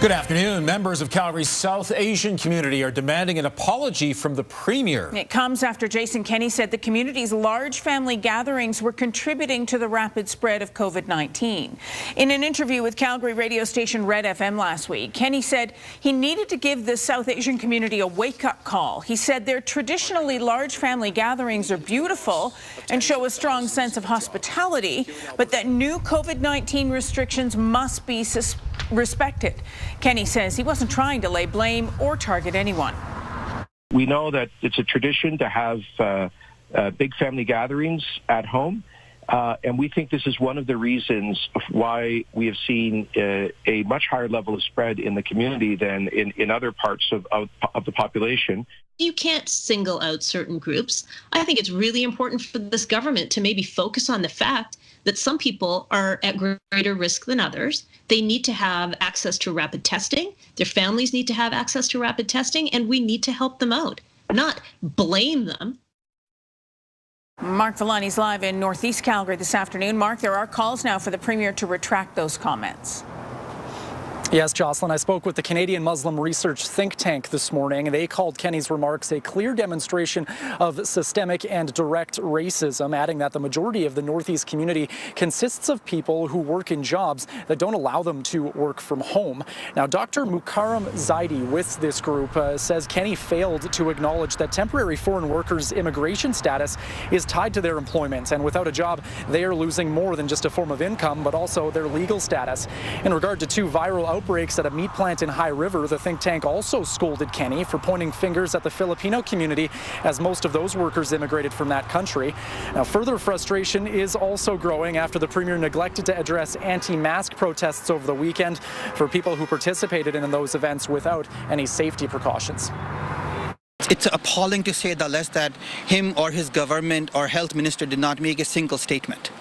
Good afternoon. Members of Calgary's South Asian community are demanding an apology from the Premier. It comes after Jason Kenney said the community's large family gatherings were contributing to the rapid spread of COVID-19. In an interview with Calgary radio station Red FM last week, Kenney said he needed to give the South Asian community a wake-up call. He said their traditionally large family gatherings are beautiful and show a strong sense of hospitality, but that new COVID-19 restrictions must be respected. Kenney says he wasn't trying to lay blame or target anyone. We know that it's a tradition to have big family gatherings at home, and we think this is one of the reasons why we have seen a much higher level of spread in the community than in other parts of the population. You can't single out certain groups. I think it's really important for this government to maybe focus on the fact that some people are at greater risk than others. They need to have access to rapid testing. Their families need to have access to rapid testing, and we need to help them out, not blame them. Mark Villani's live in Northeast Calgary this afternoon. Mark, there are calls now for the Premier to retract those comments. Yes, Jocelyn, I spoke with the Canadian Muslim research think tank this morning. They called Kenney's remarks a clear demonstration of systemic and direct racism, adding that the majority of the Northeast community consists of people who work in jobs that don't allow them to work from home. Now, Dr. Mukarram Zaidi with this group says Kenney failed to acknowledge that temporary foreign workers' immigration status is tied to their employment, and without a job, they are losing more than just a form of income, but also their legal status. In regard to two viral outbreaks at a meat plant in High River, the think tank also scolded Kenney for pointing fingers at the Filipino community, as most of those workers immigrated from that country. Now, further frustration is also growing after the Premier neglected to address anti-mask protests over the weekend for people who participated in those events without any safety precautions. It's appalling to say the less that him or his government or health minister did not make a single statement.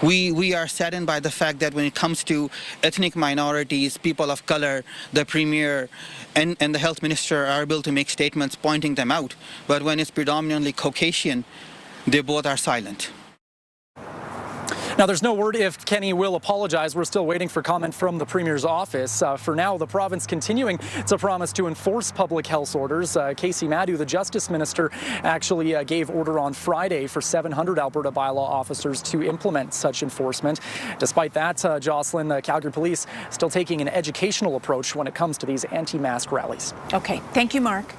We are saddened by the fact that when it comes to ethnic minorities, people of color, the Premier and the health minister are able to make statements pointing them out. But when it's predominantly Caucasian, they both are silent. Now, there's no word if Kenney will apologize. We're still waiting for comment from the Premier's office. For now, the province continuing to promise to enforce public health orders. Casey Madhu, the Justice Minister, actually gave order on Friday for 700 Alberta bylaw officers to implement such enforcement. Despite that, Jocelyn, Calgary Police still taking an educational approach when it comes to these anti-mask rallies. Okay, thank you, Mark.